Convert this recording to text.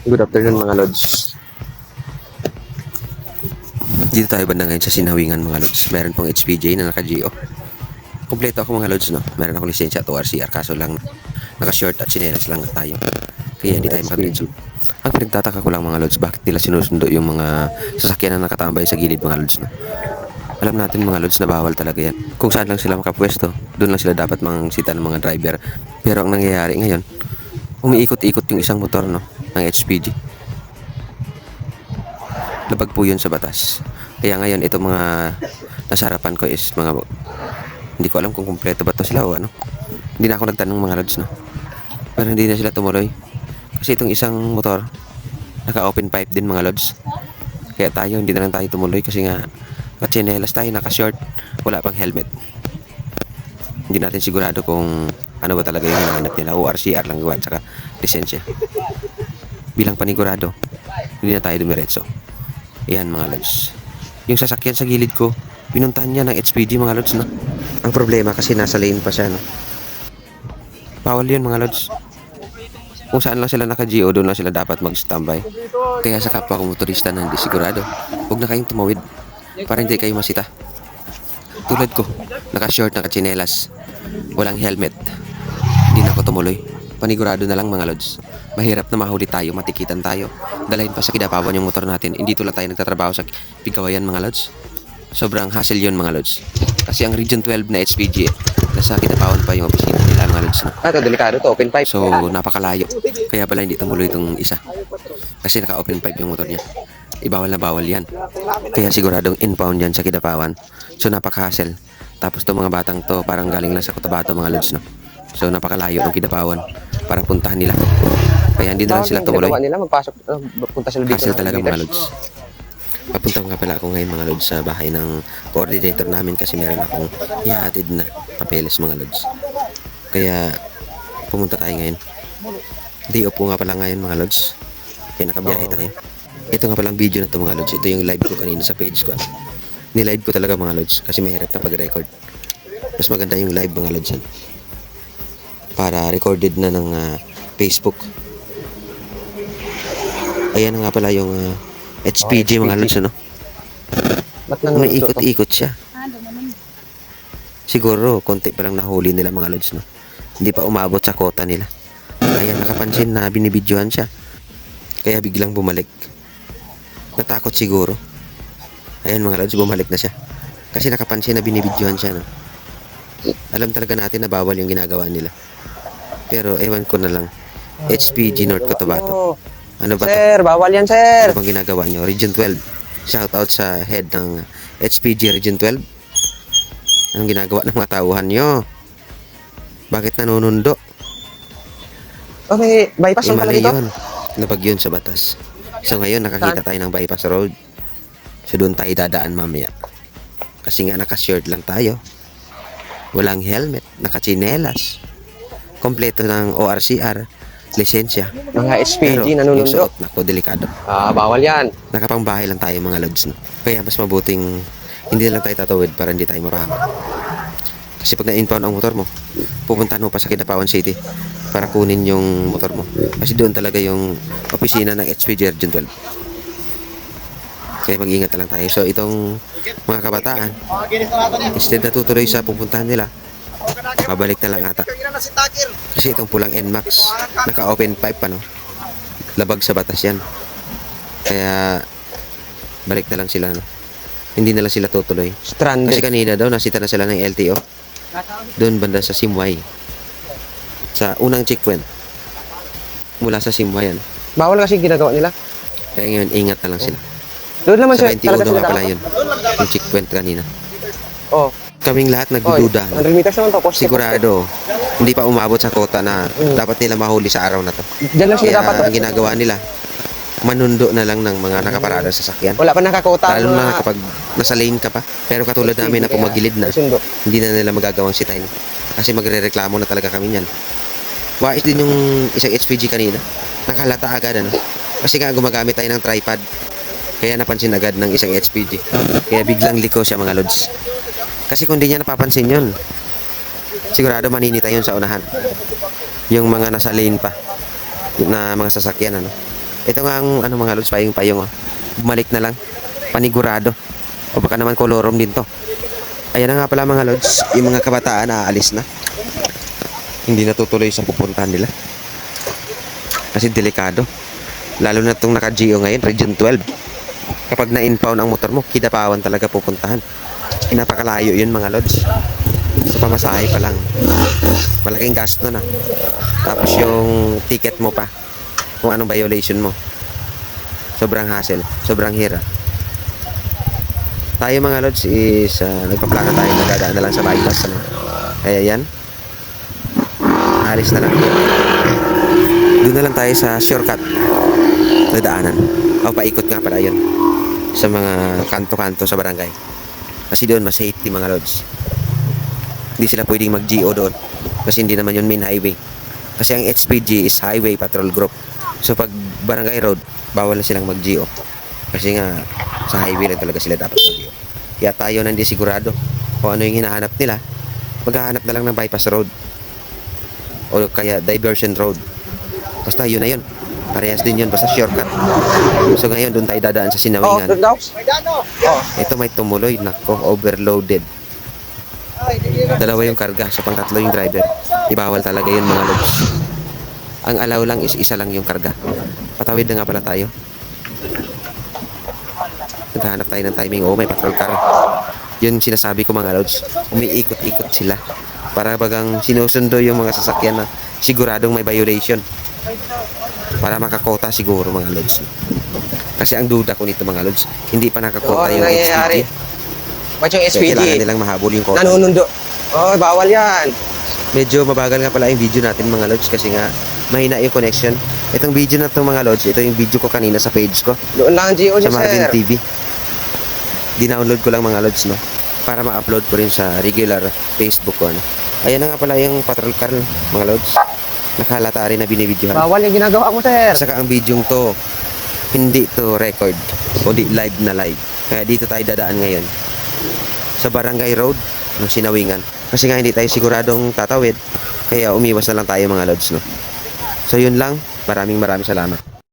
Good afternoon mga Lods. Dito tayo banda ngayon sa Sinawingan mga Lods. Meron pong HPJ na naka-GO. Kompleto ako mga Lods, no? Meron akong lisensya at ORCR, kaso lang naka-short at chinelas lang tayo. Kaya hindi tayo makadiretso. Ang pinagtataka ko lang mga Lods, bakit nila sinusundo yung mga sasakyan na nakatambay sa gilid mga Lods, no? Alam natin mga Lods na bawal talaga yan. Kung saan lang sila makapwesto, doon lang sila dapat mangsita ng mga driver. Pero ang nangyayari ngayon, umiikot-ikot yung isang motor, no, ng HPG. Labag po yun sa batas. Kaya ngayon, ito mga nasa harapan ko is mga, hindi ko alam kung kumpleto ba to sila o ano. Hindi na ako nagtanong mga Lods, no. Pero hindi na sila tumuloy. Kasi itong isang motor, naka-open pipe din mga Lods. Kaya tayo, hindi na lang tayo tumuloy kasi nga, naka-chinelas tayo, naka-short, wala pang helmet. Hindi natin sigurado kung ano ba talaga yung hinahanap nila. ORCR lang gawa, tsaka lisensya. Bilang panigurado, hindi na tayo dumiretso. Ayan mga Lods. Yung sasakyan sa gilid ko, pinuntahan niya ng HPG mga Lods, no? Ang problema kasi nasa lane pa siya, no? Bawal yun mga Lods. Kung saan lang sila naka-GO, doon lang sila dapat mag-standby. Kaya sa kapwa kong motorista na hindi sigurado, huwag na kayong tumawid para hindi kayo masita. Tulad ko, naka-short, naka-chinelas, walang helmet. Hindi na ako tumuloy. Panigurado na lang mga Lods. Mahirap na mahuli tayo, matikitan tayo. Dalahin pa sa Kidapawan yung motor natin. Hindi tulad tayo nagtatrabaho sa Pigawayan mga Lods. Sobrang hassle yun mga Lods. Kasi ang Region 12 na HPG, nasa Kidapawan pa yung opisina nila mga Lods. No? Ito, delikado to, open pipe. So, napakalayo. Kaya pala hindi tumuloy itong isa. Kasi naka-open pipe yung motor niya. Ibawal na bawal yan. Kaya siguradong inbound yan sa Kidapawan. So, napaka-hassle. Tapos to mga batang to, parang galing lang sa Cotabato mga Lods. No? So, napakalayo ng Kidapawan para puntahan nila. Kaya hindi na lang sila tumuloy. Nila magpasok, punta sila dito. Hassle talaga mga Lods. Papunta nga pala ako ngayon mga Lods sa bahay ng coordinator namin kasi meron akong ihahatid na papeles mga Lods. Kaya pumunta tayo ngayon. Day off po nga pala ngayon mga Lods. Kaya nakabiyahe tayo. Ito nga palang video na to mga Lods. Ito yung live ko kanina sa page ko. Nilive ko talaga mga Lods kasi mahirap na pag-record. Mas maganda yung live mga Lods yan. Para recorded na ng Facebook. Ayan nga pala yung HPG mga Lods, ano? May ikot-ikot siya. Siguro, konti pa lang nahuli nila mga Lods, no? Hindi pa umabot sa kota nila. Ayan, nakapansin na binibidyohan siya. Kaya biglang bumalik. Natakot siguro. Ayan mga Lods, bumalik na siya. Kasi nakapansin na binibidyohan siya, no? Alam talaga natin na bawal yung ginagawa nila. Pero ewan ko na lang. HPG North Cotabato. Ano ba to? Sir, bawal yan, sir. Ano bang ginagawa nyo? Region 12. Shout out sa head ng HPG Region 12. Anong ginagawa ng mga tauhan nyo? Bakit nanunundo? Okay, bypass yung pala Mali dito. yun. Labag yun sa batas. So ngayon nakakita tayo ng bypass road. So doon tayo dadaan mamaya. Kasi nga naka-shirt lang tayo. Walang helmet. Naka-chinelas. Kompleto ng ORCR. Lisensya. Mga HPG Pero yung nanunundo. suot, naku, delikado. Bawal yan. Nakapangbahay lang tayo mga Lods, no? Kaya mas mabuting hindi na lang tayo tatawid para hindi tayo mapahamak. Kasi pag na-inbound ang motor mo, pupuntahan mo pa sa Kidapawan City para kunin yung motor mo. Kasi doon talaga yung opisina ng HPG Region 12. Kaya mag-ingat na lang tayo. So itong mga kabataan, instead na tutuloy sa pupuntahan nila, mabalik na lang ata. Kasi itong pulang NMAX, naka-open pipe pa, no? Labag sa batas yan. Kaya balik na lang sila, no? Hindi na lang sila tutuloy. Stranded. Kasi kanina daw nasita na sila ng LTO. Doon banda sa Simway. Sa unang checkpoint. Mula sa Simway yan. Bawal kasi ginagawa nila. Kaya ngayon ingat na lang sila. Doon naman Sa siya. 21 Talaga sila nga pala dapat. yun. Yung checkpoint kanina. Oh. Kaming lahat nagdududa. 100 meters naman to. Poste, Sigurado, hindi pa umabot sa kota na dapat nila mahuli sa araw na to. Diyan lang sila Kaya dapat. ang ginagawa nila, manundo na lang ng mga nakaparada sa sasakyan. Wala pa nakakota. Lalo na kapag nasa lane ka pa. Pero katulad namin na pumagilid na, Sundo. hindi na nila magagawang sitahin. Kasi magre-reklamo na talaga kami yan. Wais din yung isang HPG kanina. Nakalata agad, ano. Kasi nga gumagamit tayo ng tripod. Kaya napansin agad ng isang HPG. Kaya biglang liko siya mga Lods. Kasi kung di niya napapansin yun, sigurado maninita yun sa unahan. Yung mga nasa lane pa na mga sasakyan, ano. Ito nga ang ano mga lods, payong-payong oh. Bumalik na lang. Panigurado. O baka naman kolorom din to. Ayan na nga pala mga lods, yung mga kabataan aalis na. Hindi natutuloy sa pupuntahan nila. Kasi delikado. Lalo na itong naka-GO ngayon, Region 12. Kapag na-impound ang motor mo, Kidapawan talaga pupuntahan. Napakalayo yun mga lods. Sa pamasahe pa lang. Malaking gasto na. Tapos yung ticket mo pa. Kung anong violation mo. Sobrang hassle. Sobrang hirap. Tayo mga lods is nagpaplano tayo. Nagdadaan na lang sa bypass. Ano? Kaya yan. Alis na lang. Doon na lang tayo sa shortcut. Nadaanan. O paikot nga pala yun. Sa mga kanto-kanto sa barangay. Kasi doon mas safety mga lods. Hindi sila pwedeng mag-GO doon. Kasi hindi naman yun main highway. Kasi ang HPG is Highway Patrol Group. So pag barangay road, bawal na silang mag-GO. Kasi nga sa highway lang talaga sila dapat mag-GO. Kaya tayo nandi sigurado kung ano yung hinahanap nila. Maghahanap na lang ng bypass road. O kaya diversion road. Basta yun na yun. Parehas din yun. Basta shortcut. So ngayon doon tayo dadaan sa Oh, Sinawingan. doon daw. Oh. Ito may tumuloy. Nako, overloaded. Dalawa yung karga. So pang tatlo yung driver. Ibawal talaga yun mga lods. Ang allow lang is isa lang yung karga. Patawid na nga pala tayo. Naghahanap tayo ng timing. Oh, may patrol car. Yun sinasabi ko mga lods. Umiikot-ikot sila. Para bagang sinusundo yung mga sasakyan na siguradong may violation. Para makakota siguro mga lods. Kasi ang duda ko nito mga lods, hindi pa nakakota Oo, yung nangyayari. HPG. Ba't yung Kaya kailangan SPG? nilang mahabol yung kota. Nanunundo. Oh, bawal yan. Medyo mabagal nga pala yung video natin mga lods kasi nga mahina yung connection. Itong video na to mga lods, ito yung video ko kanina sa page ko Doon lang ang GO sa niya, Marvin sir. TV. Dinownload ko lang mga lods no para ma-upload ko rin sa regular Facebook ko ano. Ayan na nga pala yung patrol car mga lods. Nakahalata rin na binibidyohan. Bawal yung ginagawa mo, sir. Saka ang video to hindi to record kundi live na live. Kaya dito tayo dadaan ngayon sa Barangay Road ng Sinawingan. Kasi nga hindi tayo siguradong tatawid. Kaya umiwas na lang tayo mga lods no. So yun lang. Maraming salamat.